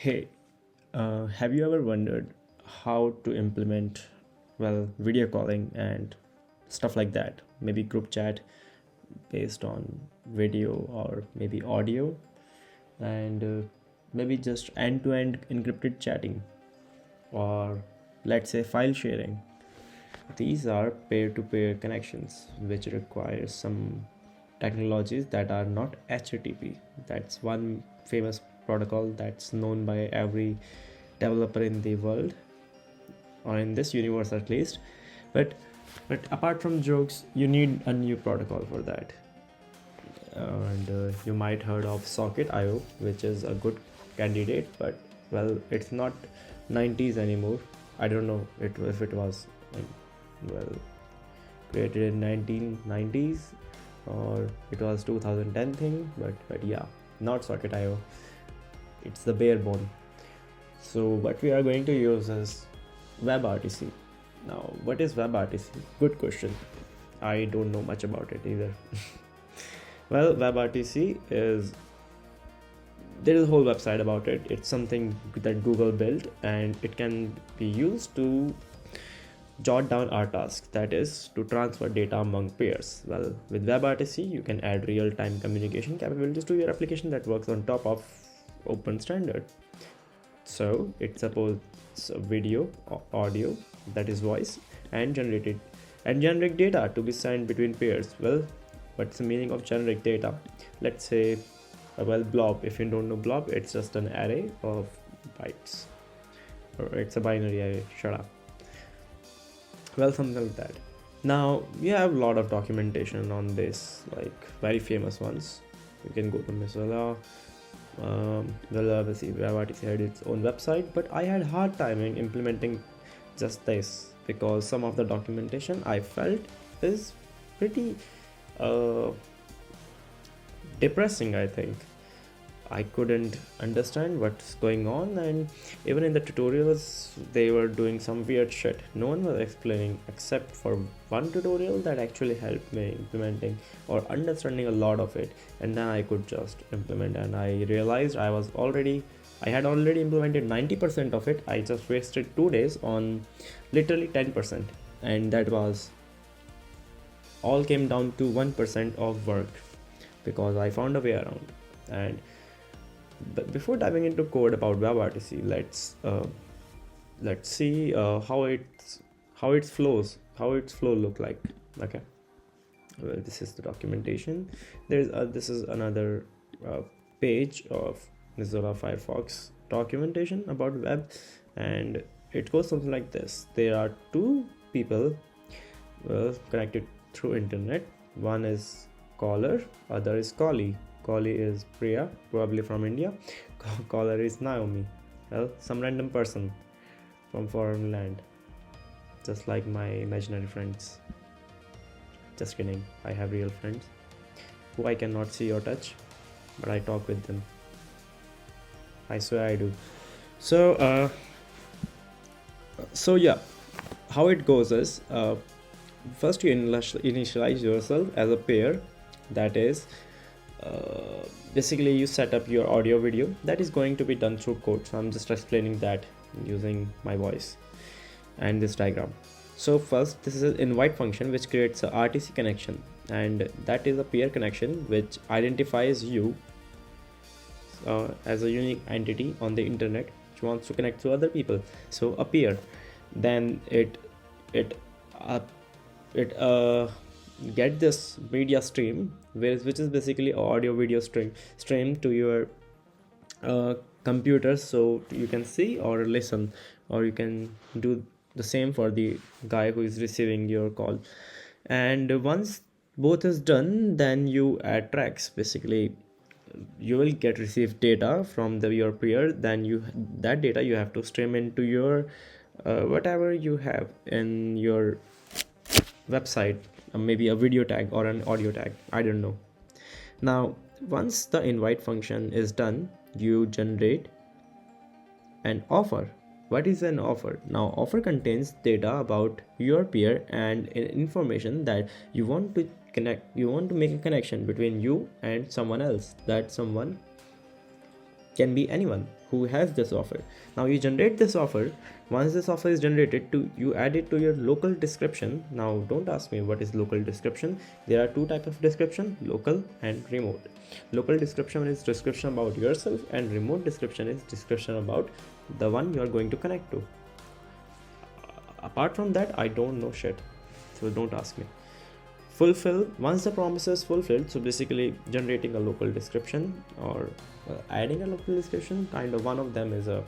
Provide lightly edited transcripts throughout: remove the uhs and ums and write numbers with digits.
Hey, have you ever wondered how to implement, video calling and stuff like that? Maybe group chat based on video or maybe audio, and maybe just end to end encrypted chatting, or let's say file sharing. These are peer to peer connections which require some technologies that are not HTTP. That's one famous protocol that's known by every developer in the world, or in this universe at least. But but apart from jokes, you need a new protocol for that. And you might heard of Socket.io, which is a good candidate, but it's not 90s anymore. I don't know if it was well created in 1990s or it was 2010 thing, but yeah, not Socket.io. It's the bare bone. So what we are going to use is WebRTC. Now, what is WebRTC? Good question. I don't know much about it either. Well, WebRTC is there is a whole website about it. It's something that Google built, and it can be used to jot down our task, that is to transfer data among peers. Well, with WebRTC you can add real-time communication capabilities to your application that works on top of open standard. So it supports video, audio, that is voice, and generic data to be sent between peers. Well, what's the meaning of generic data? Let's say, blob. If you don't know blob, it's just an array of bytes, or it's a binary array. Shut up. Well, something like that. Now we have a lot of documentation on this, like very famous ones. You can go to Mozilla. Obviously WebRTC had its own website, but I had hard time in implementing just this because some of the documentation I felt is pretty uh, depressing. I think I couldn't understand what's going on, and even in the tutorials, they were doing some weird shit. No one was explaining except for one tutorial that actually helped me implementing or understanding a lot of it, and then I could just implement. And I realized I had already implemented 90% of it. I just wasted 2 days on literally 10%, and that was all came down to 1% of work because I found a way around. And but before diving into code about WebRTC, let's see how its flow look like. Okay. Well, this is the documentation. This is another page of Mozilla Firefox documentation about web, and it goes something like this. There are two people connected through internet. One is caller, other is callee. Callie is Priya, probably from India. Caller is Naomi. Well, some random person from foreign land, just like my imaginary friends. Just kidding, I have real friends who I cannot see or touch, but I talk with them. I swear I do. So, yeah, how it goes is first you initialize yourself as a pair, that is basically you set up your audio video. That is going to be done through code, so I'm just explaining that using my voice and this diagram. So first, this is an invite function which creates a RTC connection, and that is a peer connection which identifies you as a unique entity on the internet which wants to connect to other people. So a peer, then it uh, it get this media stream, which is basically audio video stream to your computer, so you can see or listen, or you can do the same for the guy who is receiving your call. And once both is done, then you add tracks. Basically, you will get received data from your peer, then that data you have to stream into your whatever you have in your website, maybe a video tag or an audio tag, I don't know. Now once the invite function is done, you generate an offer. What is an offer? Now offer contains data about your peer and information that you want to make a connection between you and someone else. That someone can be anyone who has this offer. Now you generate this offer. Once this offer is generated, to you add it to your local description. Now don't ask me what is local description. There are two types of description, local and remote. Local description is description about yourself, and remote description is description about the one you are going to connect to. Apart from that, I don't know shit, so don't ask me. Fulfill, once the promise is fulfilled, so basically generating a local description or adding a local description, kind of one of them is a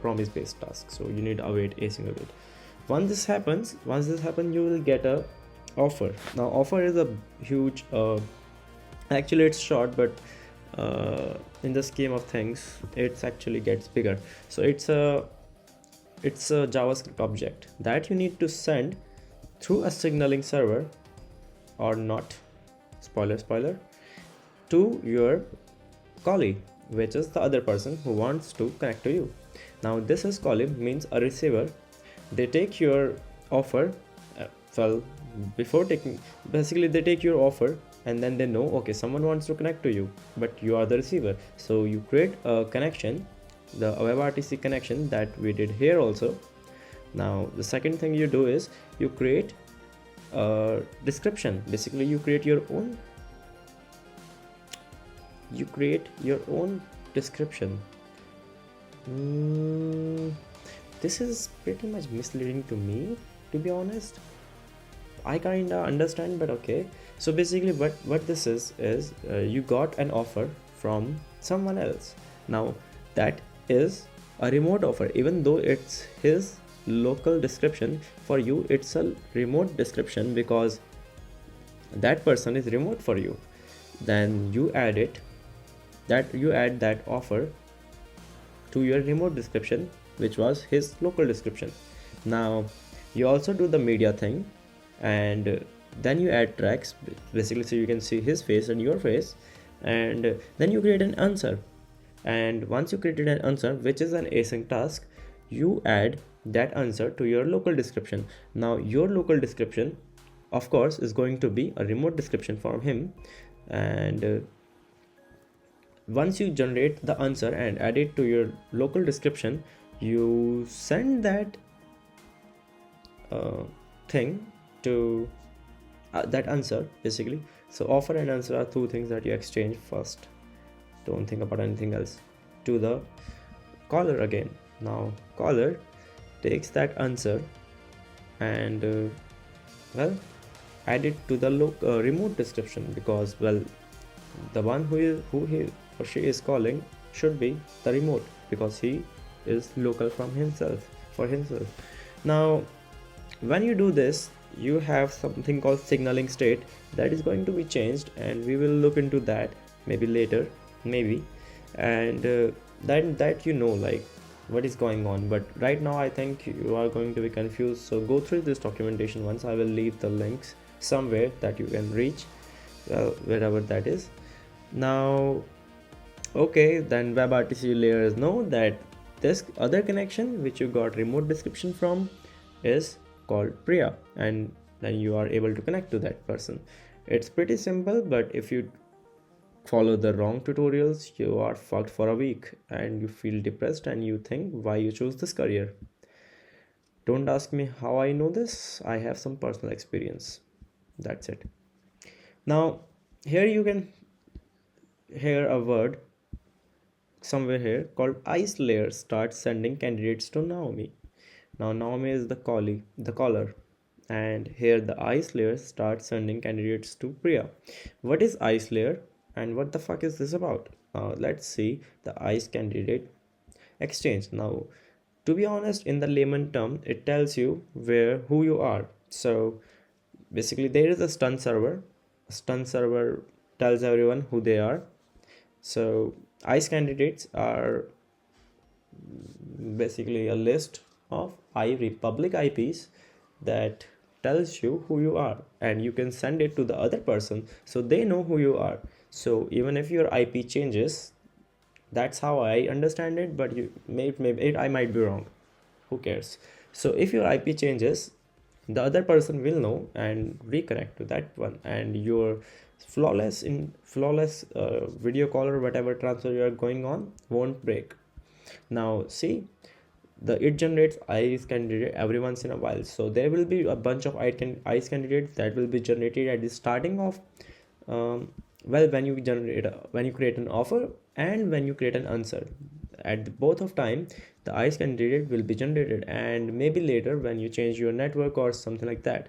promise based task, so you need await, async await. Once this happens, you will get a offer. Now offer is a huge actually it's short, but in the scheme of things it actually gets bigger. So it's a JavaScript object that you need to send through a signaling server, or not, spoiler, to your colleague, which is the other person who wants to connect to you. Now this is colleague, means a receiver. They take your offer, before taking, basically they take your offer and then they know, okay, someone wants to connect to you, but you are the receiver. So you create a connection, the WebRTC connection that we did here also. Now the second thing you do is you create a description. Basically you create your own description. This is pretty much misleading to me, to be honest. I kinda understand, but okay. So basically what this is you got an offer from someone else. Now that is a remote offer, even though it's his local description. For you it's a remote description because that person is remote for you. Then you add that offer to your remote description, which was his local description. Now you also do the media thing, and then you add tracks, basically, so you can see his face and your face, and then you create an answer. And once you created an answer, which is an async task, you add that answer to your local description. Now your local description, of course, is going to be a remote description from him. And once you generate the answer and add it to your local description, you send that thing to that answer, basically. So offer and answer are two things that you exchange first. Don't think about anything else. To the caller again. Now caller takes that answer and add it to the remote description, because the one who he or she is calling should be the remote, because he is local for himself. Now when you do this, you have something called signaling state that is going to be changed, and we will look into that maybe later, and that like what is going on. But right now I think you are going to be confused, so go through this documentation once. I will leave the links somewhere that you can reach, wherever that is. Now okay, then WebRTC layers know that this other connection which you got remote description from is called Priya, and then you are able to connect to that person. It's pretty simple, but if you follow the wrong tutorials, you are fucked for a week and you feel depressed and you think why you chose this career. Don't ask me how I know this. I have some personal experience. That's it. Now here you can hear a word somewhere here called ice layer starts sending candidates to Naomi. Now Naomi is the caller, and here the ice layer starts sending candidates to Priya. What is ice layer and what the fuck is this about? Let's see the ice candidate exchange. Now to be honest, in the layman term, it tells you who you are. So basically there is a stun server. Stun server tells everyone who they are. So ice candidates are basically a list of public IPs that tells you who you are, and you can send it to the other person so they know who you are. So even if your IP changes, that's how I understand it, but maybe I might be wrong. Who cares? So if your IP changes, the other person will know and reconnect to that one, and your flawless video call or whatever transfer you are going on won't break. Now see, the it generates ice candidate every once in a while, so there will be a bunch of ice candidates that will be generated at the starting of when you when you create an offer and when you create an answer. At both of time, the ice candidate will be generated, and maybe later when you change your network or something like that.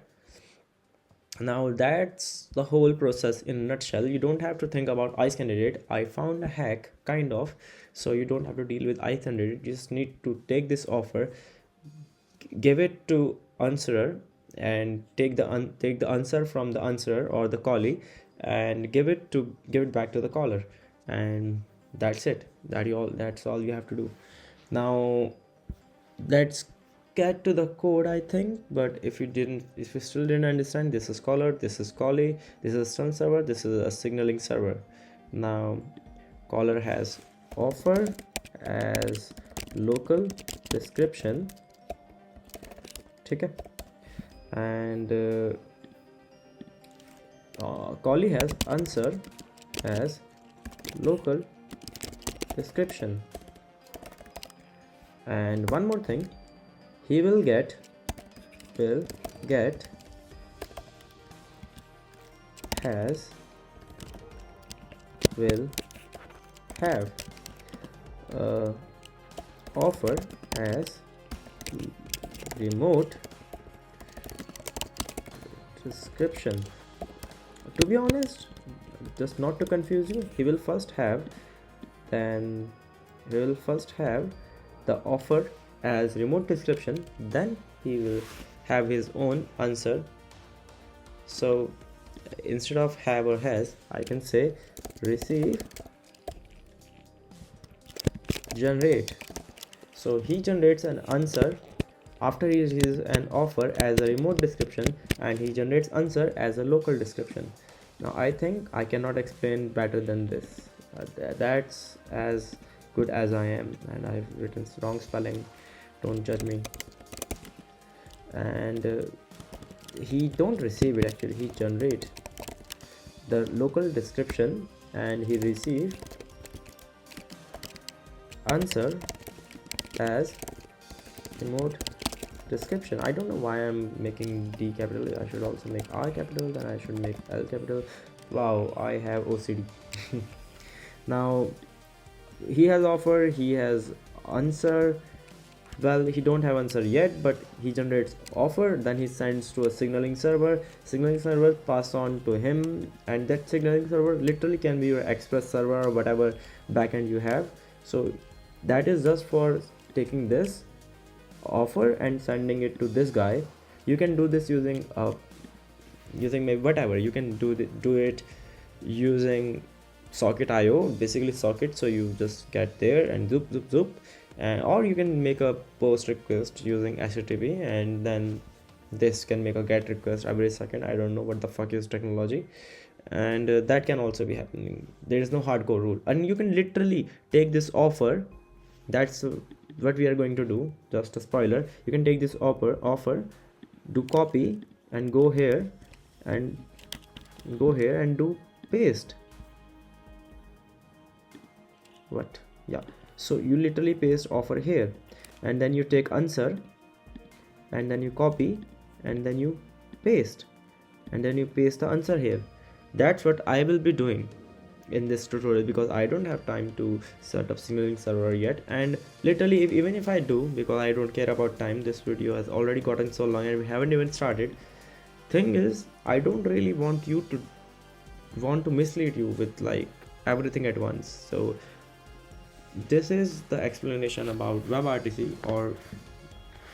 Now that's the whole process in a nutshell. You don't have to think about ice candidate. I found a hack kind of, so you don't have to deal with ice candidate. You just need to take this offer, give it to answerer, and take the answer from the answerer or the callee, and give it back to the caller, and that's it. That's all you have to do. Now let's get to the code, I think. But if you still didn't understand, this is caller, this is callee, this is stun server, this is a signaling server. Now caller has offer as local description, okay, and callee has answer as local description. And one more thing, he will get has will have offer as remote description. To be honest, just not to confuse you, he will first have the offer as remote description, then he will have his own answer. So instead of have or has, I can say receive generate. So he generates an answer after he uses an offer as a remote description, and he generates answer as a local description. Now I think I cannot explain better than this. That's as good as I am, and I've written wrong spelling, don't judge me. And he don't receive it, actually he generate the local description, and he receive answer as remote description. I don't know why I'm making D capital. I should also make R capital, then I should make L capital. Wow, I have OCD. Now he has offer, he has answer. Well, he don't have answer yet, but he generates offer, then he sends to a signaling server pass on to him, and that signaling server literally can be your express server or whatever backend you have. So that is just for taking this offer and sending it to this guy. You can do this using maybe whatever. You can do it using socket.io, basically socket. So you just get there and zoop, or you can make a post request using HTTP, and then this can make a get request every second. I don't know what the fuck is technology, and that can also be happening. There is no hardcore rule, and you can literally take this offer. That's what we are going to do. Just a spoiler, you can take this offer, do copy, and go here and do paste. What? Yeah, so you literally paste offer here, and then you take answer, and then you copy, and then you paste, and then you paste the answer here. That's what I will be doing in this tutorial, because I don't have time to set up signaling server yet. And literally, even if I do, because I don't care about time, this video has already gotten so long and we haven't even started. Thing is, I don't really want to mislead you with like everything at once. So this is the explanation about WebRTC, or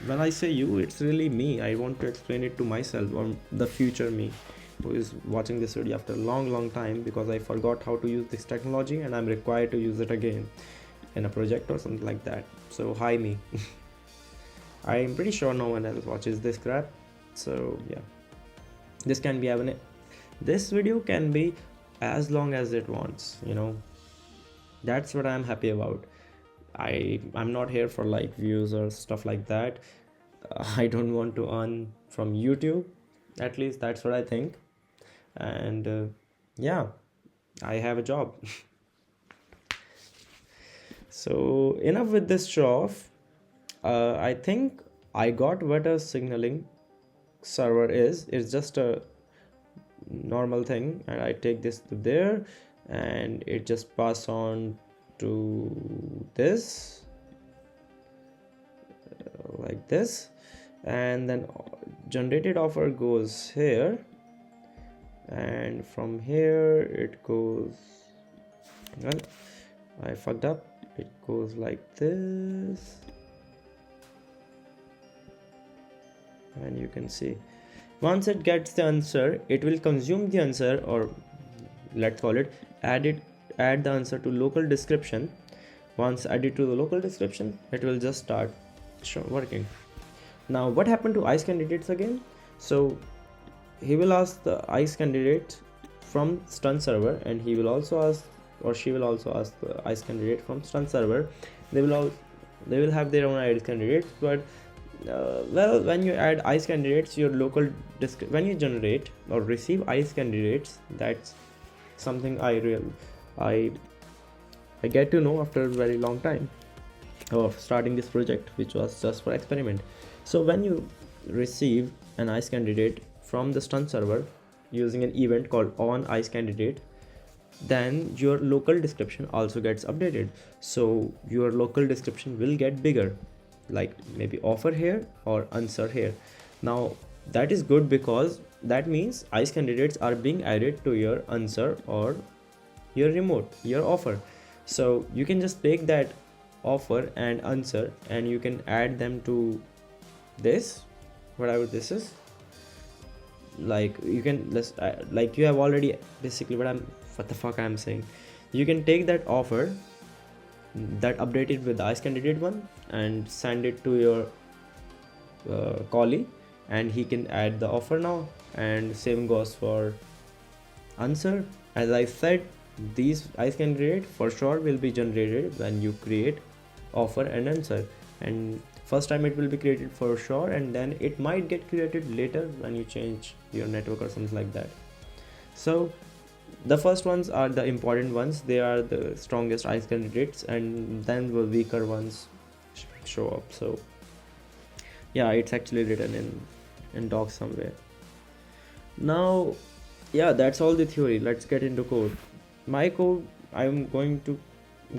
when I say you, it's really me. I want to explain it to myself, or the future me who is watching this video after a long time, because I forgot how to use this technology and I'm required to use it again in a project or something like that. So hi me. I'm pretty sure no one else watches this crap. So yeah, this video can be as long as it wants, that's what I'm happy about. I'm not here for like views or stuff like that. I don't want to earn from YouTube. At least that's what I think. And yeah, I have a job. So enough with this show off. I think I got what a signaling server is. It's just a normal thing, and I take this to there, and it just pass on to this, like this, and then generated offer goes here, and from here it goes, well, I fucked up, it goes like this, and you can see once it gets the answer, it will consume the answer, or let's call it add the answer to local description. Once added to the local description, it will just start working. Now what happened to ICE candidates again? So he will ask the ICE candidate from stun server, and he will also ask, or she will also ask the ICE candidate from stun server. They will have their own ICE candidates, but well, when you add ICE candidates, your local when you generate or receive ICE candidates, that's something I get to know after a very long time of starting this project, which was just for experiment. So when you receive an ICE candidate from the stun server using an event called on ICE candidate, then your local description also gets updated. So your local description will get bigger, like maybe offer here or answer here. Now that is good, because that means ICE candidates are being added to your answer or your remote, your offer. So you can just take that offer and answer, and you can add them to this, whatever this is. Like you can like you have already basically what the fuck I'm saying. You can take that offer that updated with the ICE candidate one and send it to your colleague, and he can add the offer now, and same goes for answer. As I said, these ICE candidate for sure will be generated when you create offer and answer, and first time it will be created for sure, and then it might get created later when you change your network or something like that. So the first ones are the important ones, they are the strongest ICE candidates, and then the weaker ones show up. So yeah, it's actually written in docs somewhere. Now yeah, that's all the theory. Let's get into code. My code, I'm going to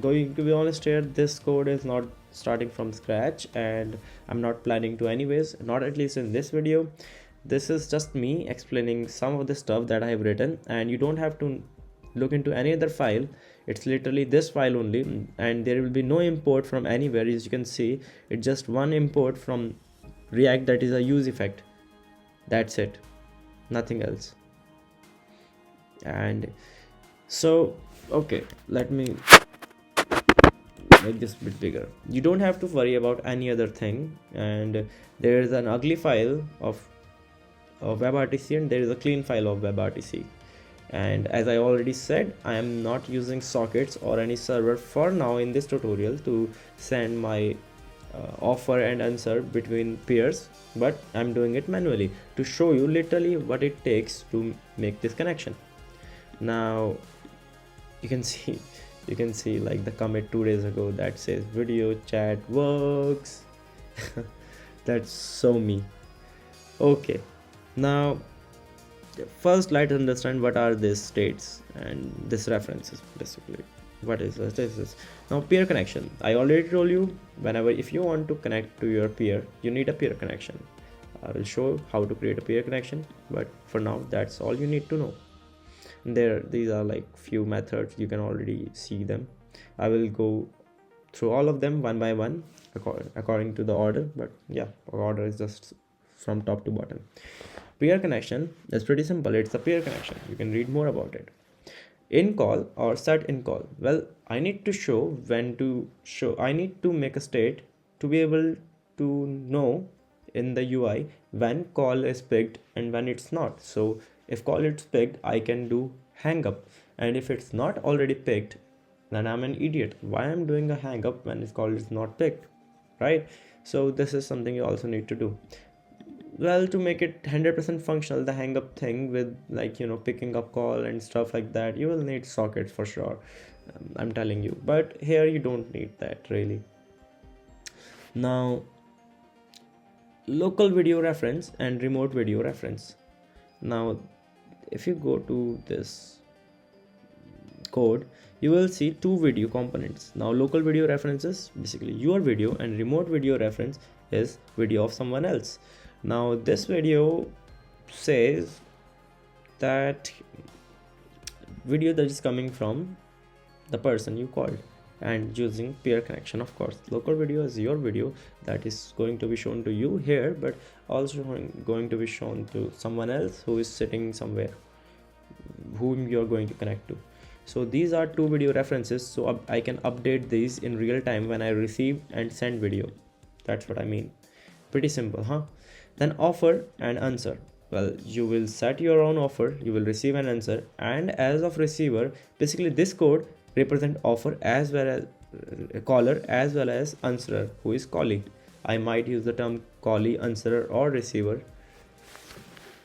be honest here, this code is not starting from scratch, and I'm not planning to anyways, not at least in this video. This is just me explaining some of the stuff that I have written, and you don't have to look into any other file. It's literally this file only, and there will be no import from anywhere. As you can see, it's just one import from React, that is a use effect. That's it, nothing else. And so okay, let me make this a bit bigger. You don't have to worry about any other thing, and there is an ugly file of WebRTC, and there is a clean file of WebRTC. And as I already said, I am not using sockets or any server for now in this tutorial to send my offer and answer between peers, but I'm doing it manually to show you literally what it takes to make this connection. Now you can see like the commit 2 days ago that says video chat works. That's so me. Okay, now first let's understand what are these states and this references. Basically, what is this? Now peer connection, I already told you, whenever if you want to connect to your peer, you need a peer connection. I will show how to create a peer connection, but for now that's all you need to know. These are like few methods, you can already see them. I will go through all of them one by one according to the order, but yeah, order is just from top to bottom. Peer connection is pretty simple. It's a peer connection, you can read more about it. In call or set in call, well, I need to make a state to be able to know in the UI when call is picked and when it's not. So if call is picked, I can do hang up, and if it's not already picked, then I'm an idiot. Why I'm doing a hang up when this call is not picked, right? So this is something you also need to do. well, to make it 100% functional, the hang up thing with, like, picking up call and stuff like that, you will need sockets for sure. I'm telling you, but here you don't need that really. Now, local video reference and remote video reference. Now, if you go to this code, you will see two video components. Now, local video reference is basically your video, and remote video reference is video of someone else. Now, this video says that video that is coming from the person you called, and using peer connection. Of course, local video is your video that is going to be shown to you here, but also going to be shown to someone else who is sitting somewhere, whom you're going to connect to. So these are two video references, so I can update these in real time when I receive and send video. That's what I mean. Pretty simple, huh? Then offer and answer. Well, you will set your own offer, you will receive an answer, and as of receiver, basically this code represent offer as well as caller as well as answerer who is calling. I might use the term callee, answerer, or receiver,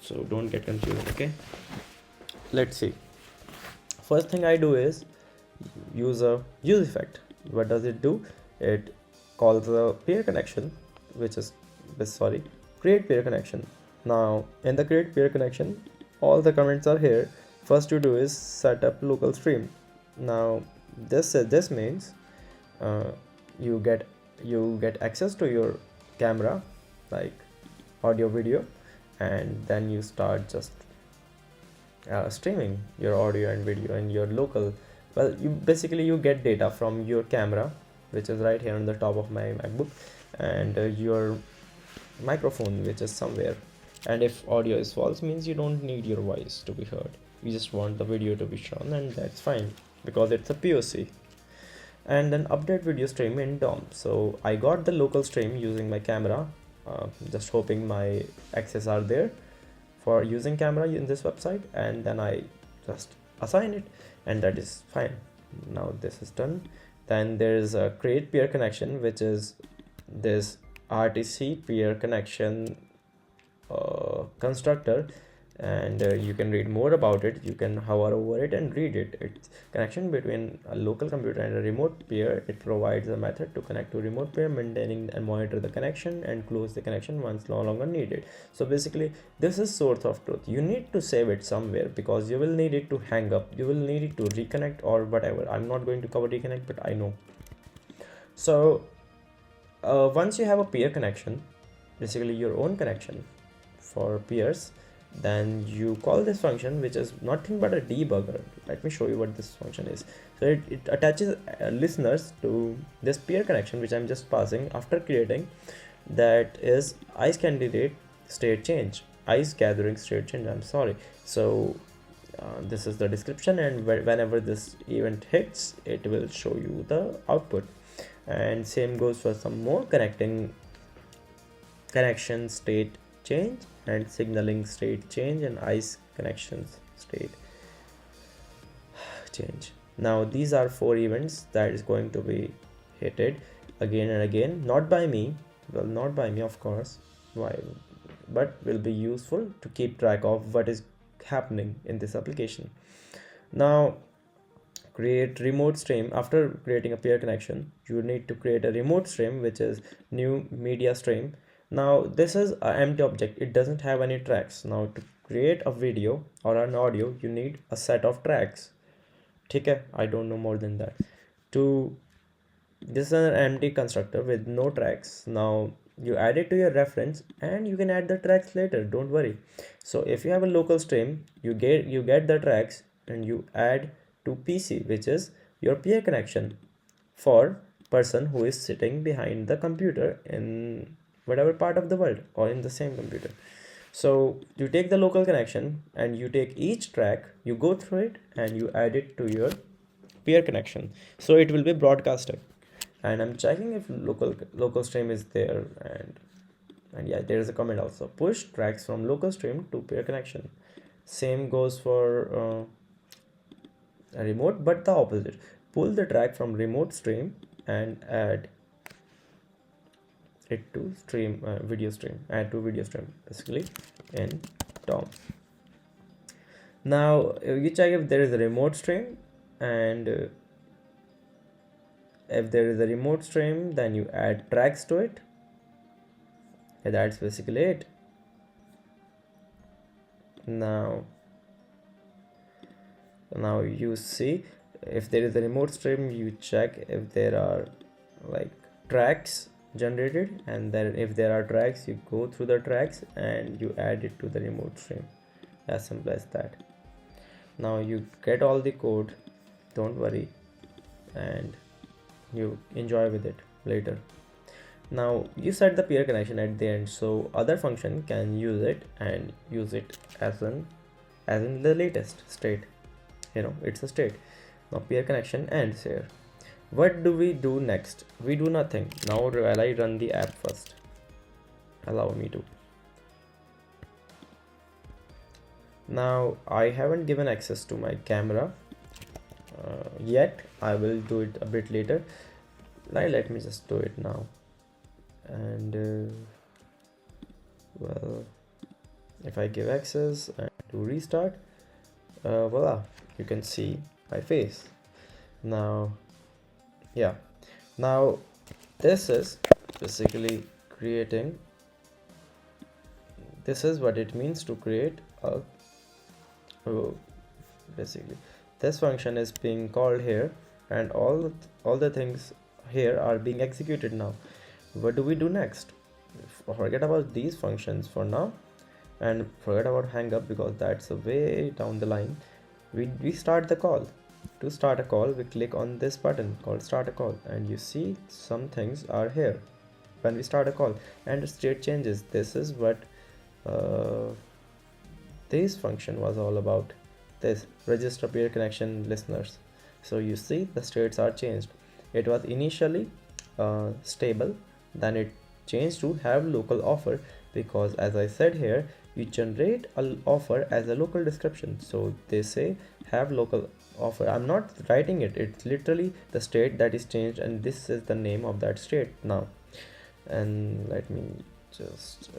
so don't get confused. Okay, let's see. First thing I do is use a use effect. What does it do? It calls a peer connection, which is create peer connection. Now in the create peer connection, all the comments are here. First you do is set up local stream. Now this means you get access to your camera, like audio video, and then you start just streaming your audio and video in your local. Well, you get data from your camera, which is right here on the top of my MacBook, and your microphone, which is somewhere. And if audio is false, means you don't need your voice to be heard, you just want the video to be shown, and that's fine because it's a POC. And then update video stream in DOM. So I got the local stream using my camera, just hoping my access are there for using camera in this website, and then I just assign it, and that is fine. Now this is done. Then there is a create peer connection, which is this RTC peer connection constructor, and you can read more about it. You can hover over it and read it. It's connection between a local computer and a remote peer. It provides a method to connect to remote peer, maintaining and monitor the connection, and close the connection once no longer needed. So basically this is source of truth. You need to save it somewhere because you will need it to hang up, you will need it to reconnect or whatever. I'm not going to cover reconnect, but I know. So once you have a peer connection, basically your own connection for peers, then you call this function, which is nothing but a debugger. Let me show you what this function is. So it attaches listeners to this peer connection, which I'm just passing after creating. That is ice candidate state change, ice gathering state change, I'm sorry. So this is the description, and whenever this event hits, it will show you the output. And same goes for some more connection state change, and signaling state change, and ice connections state change. Now these are 4 events that is going to be hitted again and again, not by me, well, not by me of course, why, but will be useful to keep track of what is happening in this application. Now create remote stream. After creating a peer connection, you need to create a remote stream, which is new media stream. Now this is an empty object, it doesn't have any tracks. Now to create a video or an audio, you need a set of tracks. Okay, I don't know more than that. This is an empty constructor with no tracks. Now you add it to your reference, and you can add the tracks later, don't worry. So if you have a local stream, you get the tracks, and you add to PC, which is your peer connection for person who is sitting behind the computer in whatever part of the world, or in the same computer. So you take the local connection, and you take each track, you go through it, and you add it to your peer connection, so it will be broadcasted. And I'm checking if local stream is there, and yeah, there is a comment also, push tracks from local stream to peer connection. Same goes for a remote, but the opposite. Pull the track from remote stream and add it to stream video stream, add to video stream, basically in DOM. Now you check if there is a remote stream, and if there is a remote stream, then you add tracks to it. And that's basically it. Now you see, if there is a remote stream, you check if there are like tracks generated, and then if there are tracks, you go through the tracks and you add it to the remote stream. As simple as that. Now you get all the code, don't worry, and you enjoy with it later. Now you set the peer connection at the end, so other function can use it and use it as in the latest state. It's a state. Now peer connection ends here. What do we do next? We do nothing. Now while I run the app first, allow me to. Now I haven't given access to my camera yet. I will do it a bit later. Let me just do it now. And well, if I give access and do restart, voila, you can see my face. Now this is basically creating, this is what it means to create a basically this function is being called here, and all the things here are being executed. Now what do we do next? Forget about these functions for now, and forget about hang up, because that's a way down the line. We start the call. To start a call, we click on this button called start a call, and you see some things are here when we start a call, and the state changes. This is what this function was all about. This register peer connection listeners. So you see the states are changed. It was initially stable, then it changed to have local offer, because as I said here, you generate an offer as a local description. So they say have local offer. I'm not writing it, it's literally the state that is changed, and this is the name of that state now. And let me just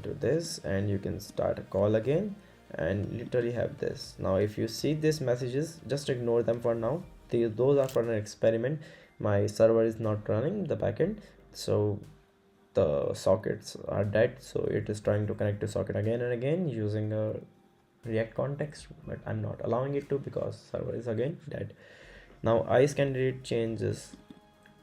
do this, and you can start a call again and literally have this. Now if you see these messages, just ignore them for now. Those are for an experiment. My server is not running the backend, so the sockets are dead, so it is trying to connect to socket again and again using a React context, but I'm not allowing it to because server is again dead. Now ice candidate changed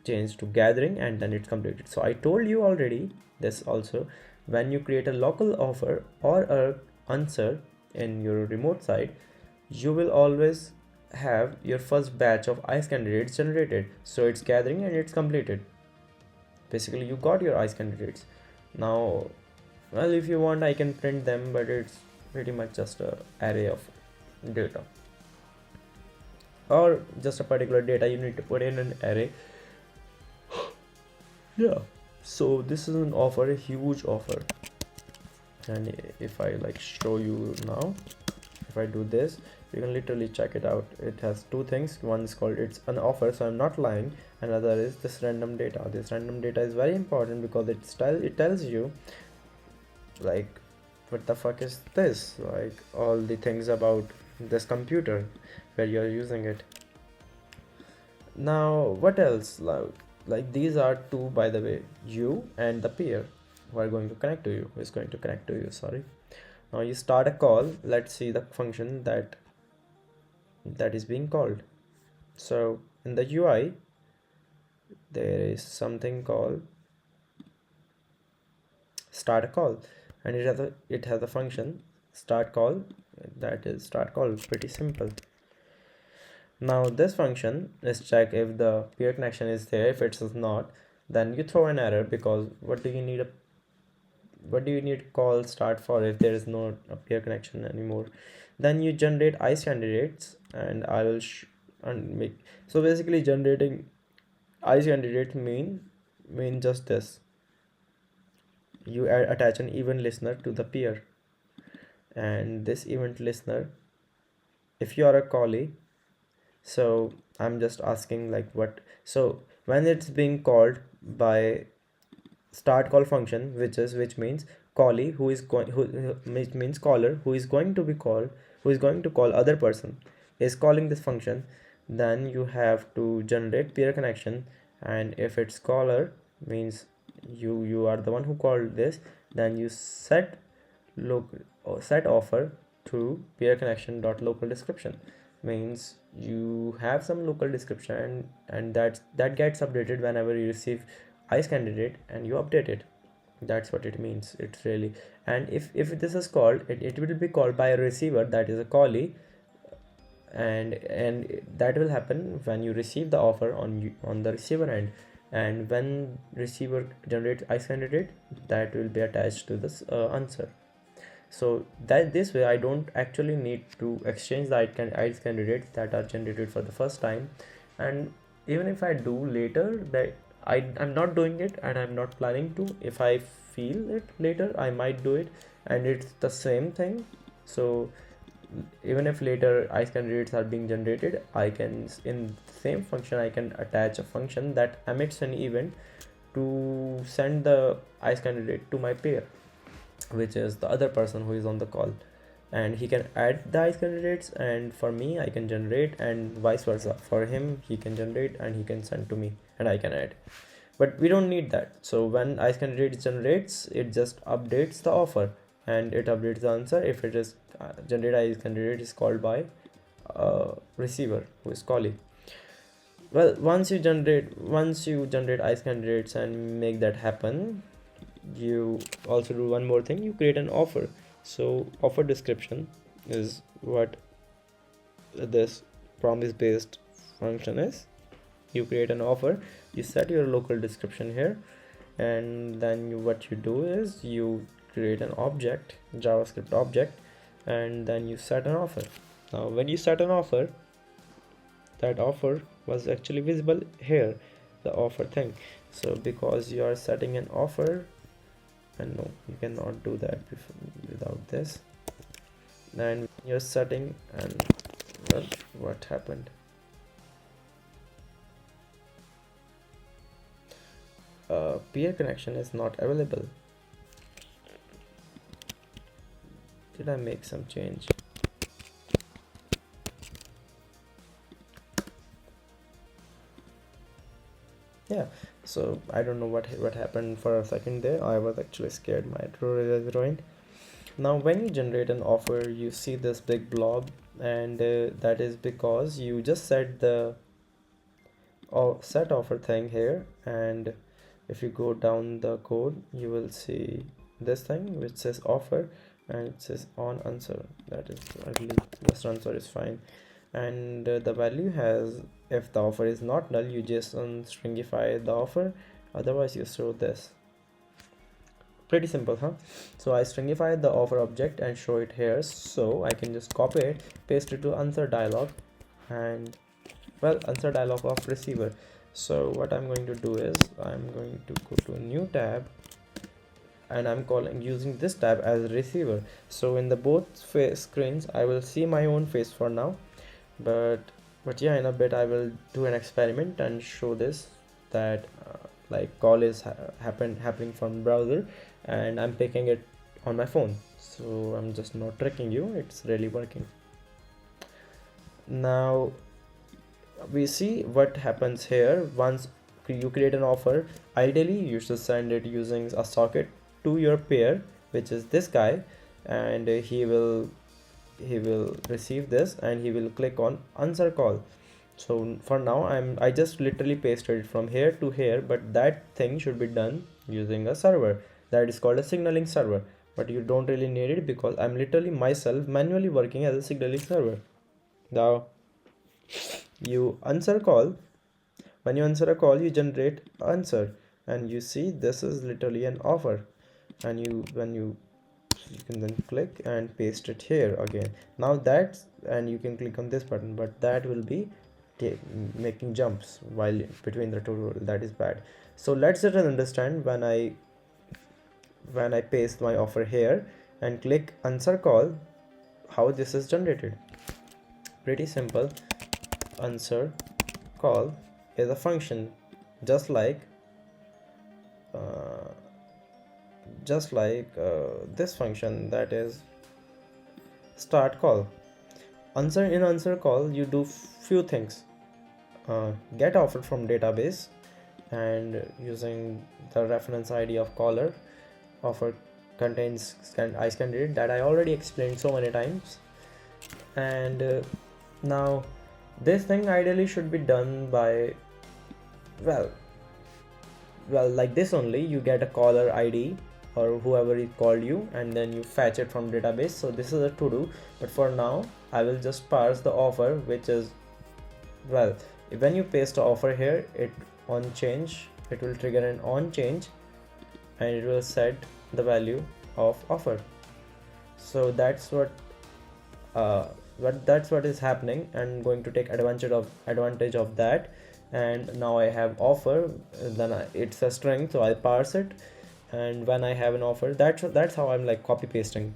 to gathering, and then it's completed. So I told you already this also, when you create a local offer or a answer in your remote side, you will always have your first batch of ice candidates generated. So it's gathering and it's completed. Basically you got your ice candidates. Now, well, if you want, I can print them, but it's pretty much just a array of data, or just a particular data you need to put in an array. Yeah, so this is an offer, a huge offer. And if I show you now, if I do this, you can literally check it out. It has two things. One is called it's an offer, so I'm not lying. Another is this random data. This random data is very important because it tells you what the fuck is this, all the things about this computer where you're using it. Now what else? These are two, by the way, you and the peer who are going to connect to you, sorry. Now you start a call. Let's see the function that is being called. So in the UI there is something called start a call, and it has a function start call. That is start call. Pretty simple. Now this function is check if the peer connection is there. If it is not, then you throw an error, because what do you need call start for if there is no peer connection anymore? Then you generate ice candidates, and I will make. So basically generating ice candidates mean just this. You attach an event listener to the peer, and this event listener, if you are a callee, so I'm just asking what. So when it's being called, by start call function, which means callee who is going which means caller who is going to be called, who is going to call other person, is calling this function. Then you have to generate peer connection, and if it's caller means you are the one who called this, then you set local or set offer to peer connection dot local description, means you have some local description, and that gets updated whenever you receive ice candidate and you update it. That's what it means. It's really, and if this is called, it will be called by a receiver, that is a callee, and that will happen when you receive the offer on the receiver end, and when receiver generates ice candidate, that will be attached to this answer. So that this way I don't actually need to exchange the ice candidates that are generated for the first time. And even if I do later, that I'm not doing it, and I'm not planning to. If I feel it later, I might do it, and it's the same thing. So even if later ice candidates are being generated, I can, in the same function, I can attach a function that emits an event to send the ice candidate to my pair, which is the other person who is on the call, and he can add the ice candidates, and for me I can generate, and vice versa, for him he can generate and he can send to me and I can add. But we don't need that. So when ice candidate generates, it just updates the offer and it updates the answer. If it is generate ice candidate is called by receiver who is calling. Well, once you generate ice candidates and make that happen, you also do one more thing. You create an offer. So offer description is what this promise based function is. You create an offer, you set your local description here, and then what you do is you create an object, JavaScript object, and then you set an offer. Now when you set an offer, that offer was actually visible here, the offer thing. So because you are setting an offer, and no, you cannot do that without this, and you're setting, and well, what happened? Peer connection is not available. Did I make some change? Yeah, so I don't know what happened for a second there. I was actually scared my tutorial is ruined. Now when you generate an offer, you see this big blob, and that is because you just set the set offer thing here, and if you go down the code, you will see this thing which says offer, and it says on answer. That is, I believe this answer is fine, and the value has, if the offer is not null, you just unstringify the offer, otherwise you show this. Pretty simple, huh? So I stringify the offer object and show it here, so I can just copy it, paste it to answer dialog, and well, answer dialog of receiver. So what I'm going to do is I'm going to go to a new tab, and I'm using this tab as receiver. So in the both face screens I will see my own face for now, but yeah, in a bit I will do an experiment and show this, that like call is happening from browser and I'm picking it on my phone. So I'm just not tricking you, it's really working. Now we see what happens here. Once you create an offer, ideally you should send it using a socket to your pair, which is this guy, and he will receive this and he will click on answer call. So for now I just literally pasted it from here to here, but that thing should be done using a server that is called a signaling server, but you don't really need it because I'm literally myself manually working as a signaling server. Now you answer call. When you answer a call, you generate answer, and you see this is literally an offer, and you can then click and paste it here again. Now that's, and you can click on this button, but that will be making jumps while between the tutorial. That is bad. So let's just understand when I paste my offer here and click answer call, how this is generated. Pretty simple. Answer call is a function just like uh, just like this function, that is start call. Answer call, you do few things. Get offer from database, and using the reference ID of caller, offer contains ice candidate, that I already explained so many times. And now this thing ideally should be done by, well like this only. You get a caller ID or whoever it called you, and then you fetch it from database. So this is a to do, but for now I will just parse the offer, which is, well, when you paste the offer here, it on change, it will trigger an on change, and it will set the value of offer. So that's what is happening, and going to take advantage of that. And now I have offer, then it's a string, so I'll parse it, and when I have an offer, that's how I'm like copy pasting.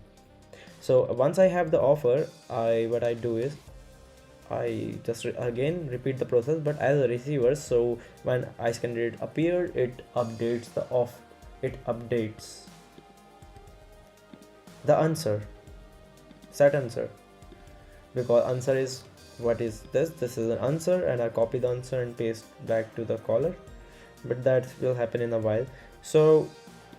So once I have the offer, what I do is I just again repeat the process, but as a receiver. So when ice candidate appeared, it updates the answer, set answer, because answer is, what is this is an answer, and I copy the answer and paste back to the caller, but that will happen in a while. So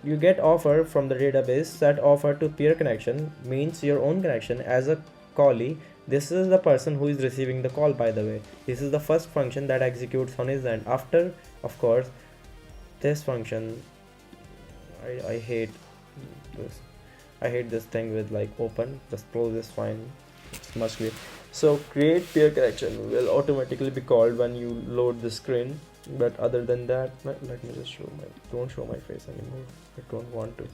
you get offer from the database. Set offer to peer connection means your own connection as a callee. This is the person who is receiving the call, by the way. This is the first function that executes on his end. After, of course, this function, I hate this thing with like open. Just close this, fine, it's much clear. So create peer connection will automatically be called when you load the screen, but other than that, let me just don't show my face anymore, I don't want to.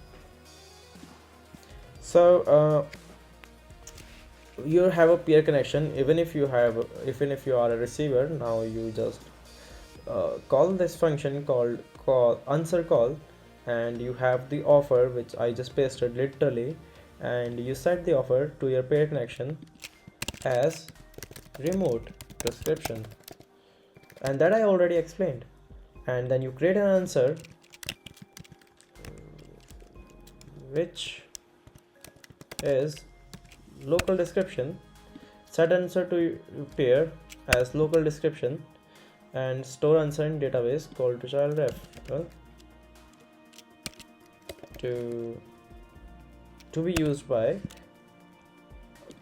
So you have a peer connection, even if you are a receiver. Now you just call this function called answer call, and you have the offer, which I just pasted literally, and you set the offer to your peer connection as remote description, and that I already explained. And then you create an answer, which is local description. Set answer to peer as local description, and store answer in database call to child ref. Well, to be used by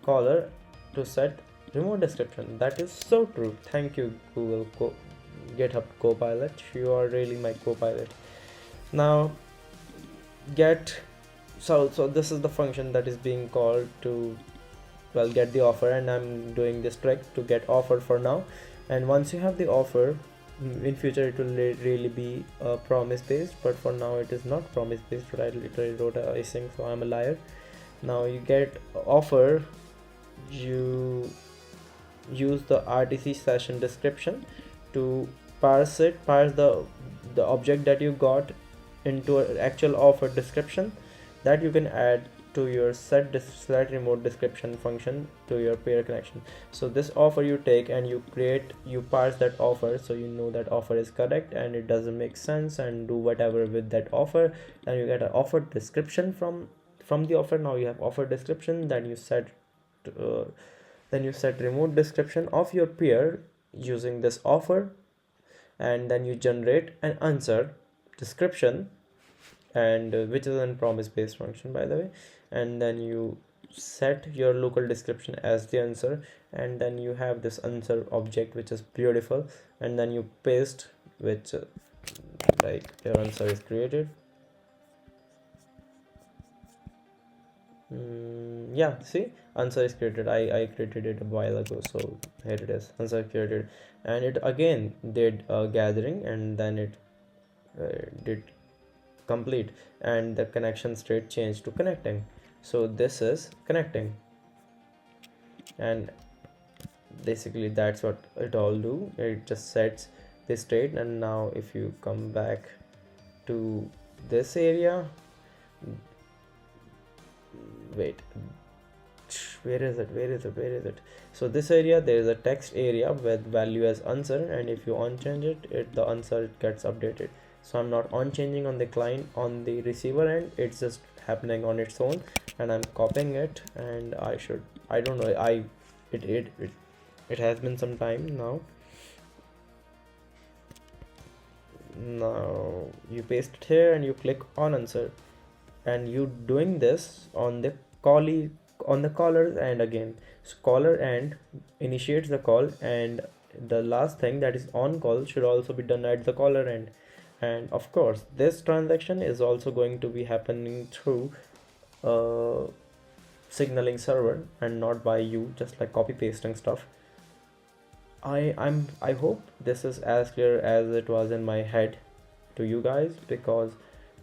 caller to set remote description. That is so true. Thank you, Google GitHub Copilot. You are really my copilot. Now so this is the function that is being called to, well, get the offer, and I'm doing this trick to get offer for now. And once you have the offer, in future it will really be promise based, but for now it is not promise based, but I literally wrote a async, so I'm a liar. Now you get offer, you use the RTC session description to parse the object that you got into an actual offer description, that you can add to your set remote description function to your peer connection. So this offer you take and you parse that offer, so you know that offer is correct and it doesn't make sense, and do whatever with that offer. Then you get an offer description from the offer. Now you have offer description, then you set remote description of your peer using this offer, and then you generate an answer description, and which is a promise based function, by the way. And then you set your local description as the answer, and then you have this answer object, which is beautiful, and then you paste, which like your answer is created. Yeah, see, answer is created. I created it a while ago, so here it is, answer created. And it again did gathering, and then it did complete, and the connection state changed to connecting. So this is connecting, and basically that's what it all do. It just sets the state. And now if you come back to this area, wait, where is it? So this area, there is a text area with value as answer, and if you unchange it, the answer gets updated. So I'm not on changing on the client, on the receiver end, it's just happening on its own, and I'm copying it. And I don't know, it has been some time now. Now you paste it here and you click on answer, and you doing this on the callee, on the caller end again. So caller end initiates the call, and the last thing that is on call should also be done at the caller end. And of course this transaction is also going to be happening through a signaling server and not by you just like copy pasting stuff. I hope this is as clear as it was in my head to you guys, because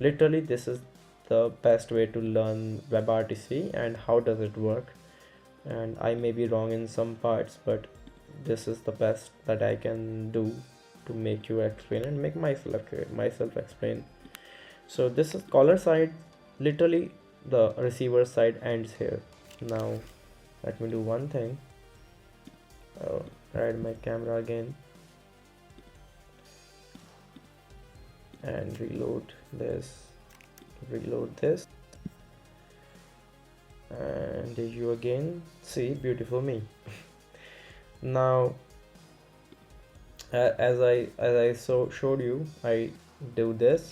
literally this is the best way to learn WebRTC and how does it work. And I may be wrong in some parts, but this is the best that I can do to make you explain and make myself explain. So this is caller side, literally the receiver side ends here. Now let me do one thing. Hide my camera again and reload this, and you again see beautiful me. Now as I showed you, I do this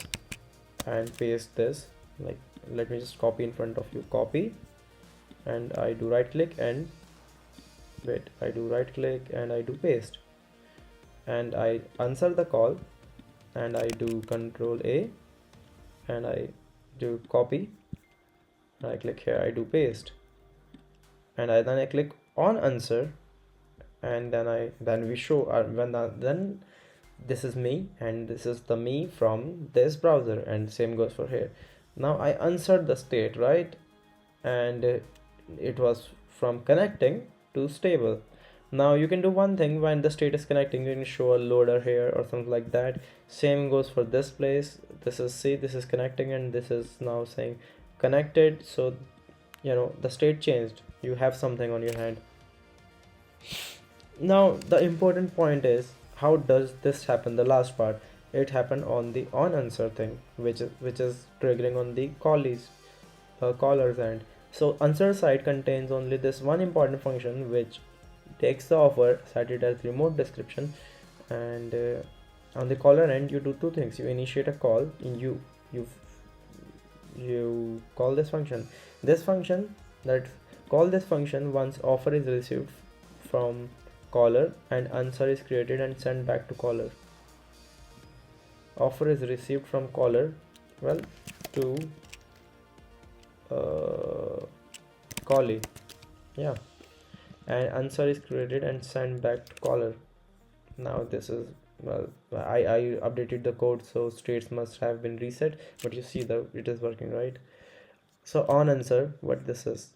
and paste this. Like, let me just copy in front of you, copy, and I do right click and I do paste, and I answer the call, and I do Control A, and I do copy, and I click here, I do paste, and then I click on answer, and then we show then this is me, and this is the me from this browser, and same goes for here. Now I answered the state, right, and it was from connecting to stable. Now you can do one thing, when the state is connecting you can show a loader here or something like that. Same goes for this place. This is connecting, and this is now saying connected. So you know the state changed, you have something on your hand. Now the important point is, how does this happen? The last part, it happened on the on answer thing, which is triggering on the callers end. So answer side contains only this one important function, which takes the offer, set it as remote description, and on the caller end you do two things. You initiate a call, and you call this function once offer is received from caller and answer is created and sent back to caller. Offer is received from caller, well, to callee, yeah, and answer is created and sent back to caller. Now this is, well, I updated the code, so states must have been reset, but you see that it is working, right? So on answer, what this is,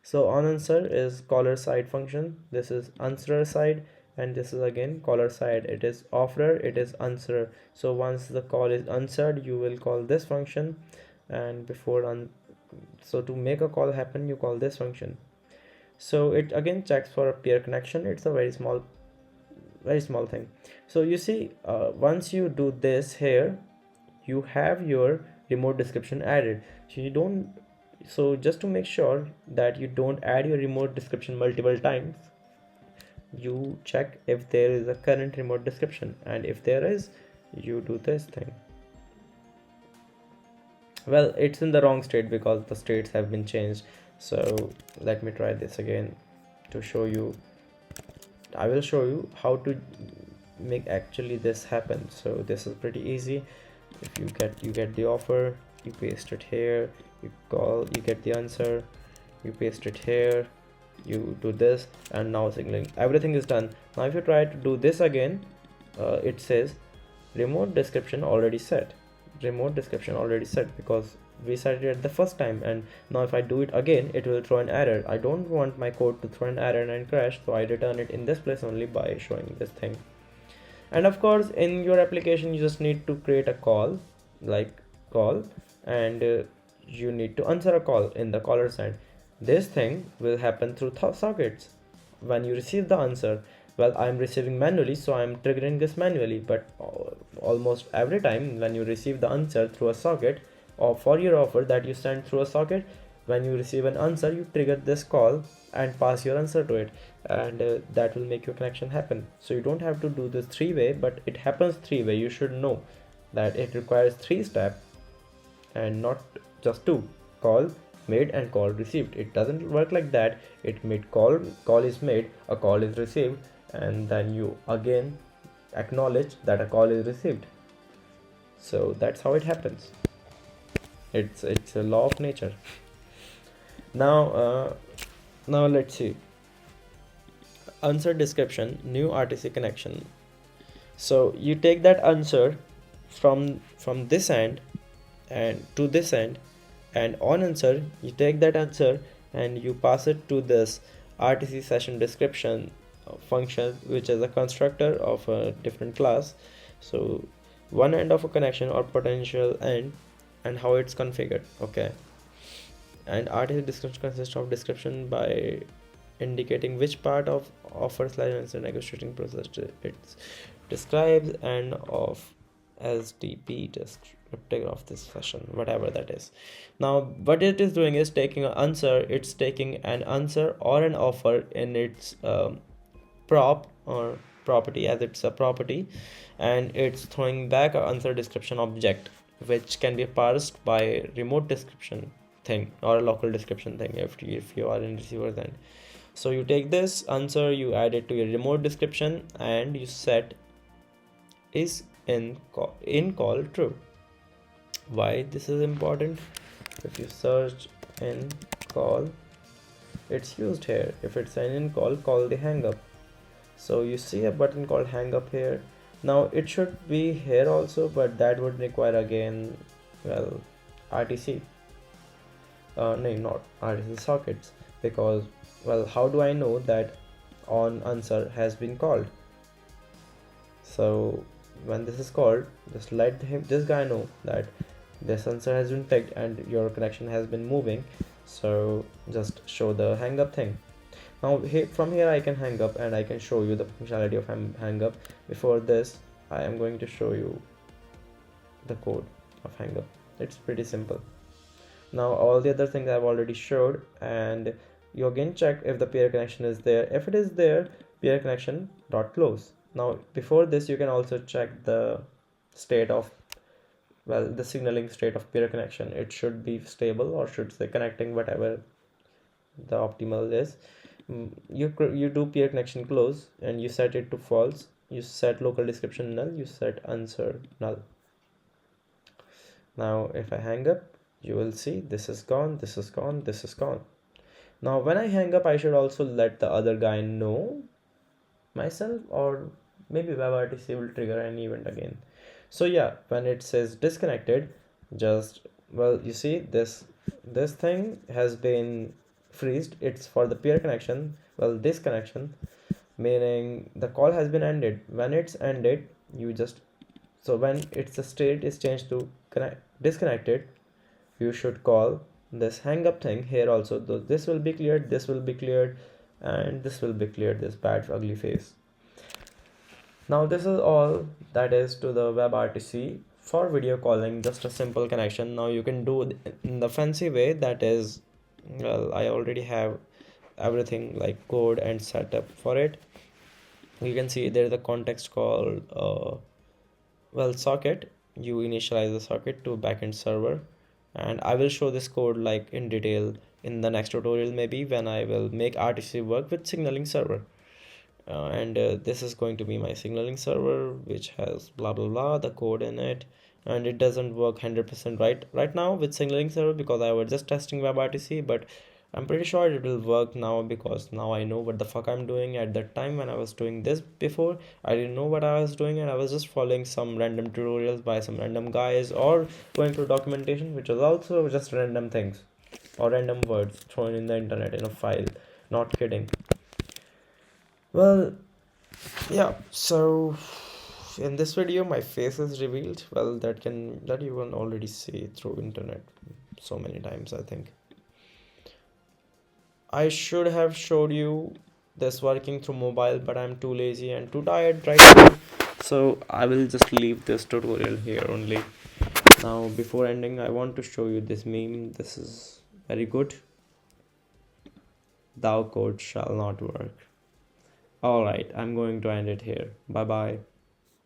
so on answer is caller side function, this is answerer side, and this is again caller side. It is offerer, it is answerer. So once the call is answered, you will call this function, and so to make a call happen, you call this function. So it again checks for a peer connection. It's a very small thing. So you see, once you do this here, you have your remote description added. So just to make sure that you don't add your remote description multiple times, you check if there is a current remote description, and if there is, you do this thing. Well, it's in the wrong state because the states have been changed. So let me try this again to show you. I will show you how to make actually this happen. So this is pretty easy. If you get the offer, you paste it here, you get the answer, you paste it here, you do this, and now signaling, everything is done. Now if you try to do this again, it says remote description already set, because we set it at the first time. And now if I do it again, it will throw an error. I don't want my code to throw an error and crash, so I return it in this place only by showing this thing. And of course in your application you just need to create a call, and you need to answer a call in the caller side. This thing will happen through sockets. When you receive the answer, well, I'm receiving manually, so I'm triggering this manually. But almost every time when you receive the answer through a socket, or for your offer that you send through a socket, when you receive an answer, you trigger this call and pass your answer to it, and that will make your connection happen. So you don't have to do this three-way, but it happens three-way. You should know that it requires three steps and not just two: call, made, and call received. It doesn't work like that. It made call is made, a call is received, and then you again acknowledge that a call is received. So that's how it happens. It's a law of nature. Now let's see. Answer description, new RTC connection. So you take that answer from this end and to this end, and on answer you take that answer and you pass it to this RTC session description function, which is a constructor of a different class. So one end of a connection or potential end, and how it's configured. Okay, and RTC description consists of description by indicating which part of offer slash answer negotiating process it describes, and of SDP descriptive of this session, whatever that is. Now what it is doing is taking an answer, it's taking an answer or an offer in its prop or property, as it's a property, and it's throwing back an answer description object, which can be parsed by remote description thing or a local description thing if you are in receiver's end. So you take this answer, you add it to your remote description, and you set is in call true. Why this is important? If you search in call, it's used here. If it's an in call the hang up. So you see a button called hang up here. Now it should be here also, but that would require again, well, RTC. No, not RTC sockets, because, well, how do I know that on answer has been called? So when this is called, just let this guy know that this answer has been picked and your connection has been moving. So just show the hang up thing. Now from here I can hang up, and I can show you the functionality of hang up. Before this, I am going to show you the code of hang up. It's pretty simple. Now all the other things I've already showed, and you again check if the peer connection is there. If it is there, peer connection dot close. Now before this, you can also check the state of, well, the signaling state of peer connection. It should be stable, or should say connecting, whatever the optimal is. You do peer connection close, and you set it to false. You set local description null, you set answer null. Now if I hang up, you will see this is gone, this is gone, this is gone. Now when I hang up, I should also let the other guy know myself, or maybe WebRTC will trigger an event again. So yeah, when it says disconnected, just, well, you see this thing has been freezed. It's for the peer connection, well, disconnection, meaning the call has been ended. When it's ended, you just, so when it's the state is changed to disconnected, you should call this hang up thing here also. This will be cleared, this will be cleared, and this will be cleared, this bad ugly face. Now this is all that is to the WebRTC for video calling, just a simple connection. Now you can do in the fancy way, that is, well, I already have everything like code and setup for it. You can see there's a context called well, socket. You initialize the socket to backend server, and I will show this code like in detail in the next tutorial, maybe when I will make RTC work with signaling server. And this is going to be my signaling server, which has blah blah blah the code in it, and it doesn't work 100% right now with signaling server, because I was just testing WebRTC, but I'm pretty sure it will work now, because now I know what the fuck I'm doing. At that time when I was doing this before, I didn't know what I was doing, and I was just following some random tutorials by some random guys, or going through documentation, which was also just random things or random words thrown in the internet in a file. Not kidding. Well, yeah, so in this video my face is revealed. Well, that you can already see through internet so many times. I think I should have showed you this working through mobile, but I'm too lazy and too tired right now, so I will just leave this tutorial here only. Now before ending, I want to show you this meme. This is very good. Thou code shall not work. All right, I'm going to end it here. Bye bye.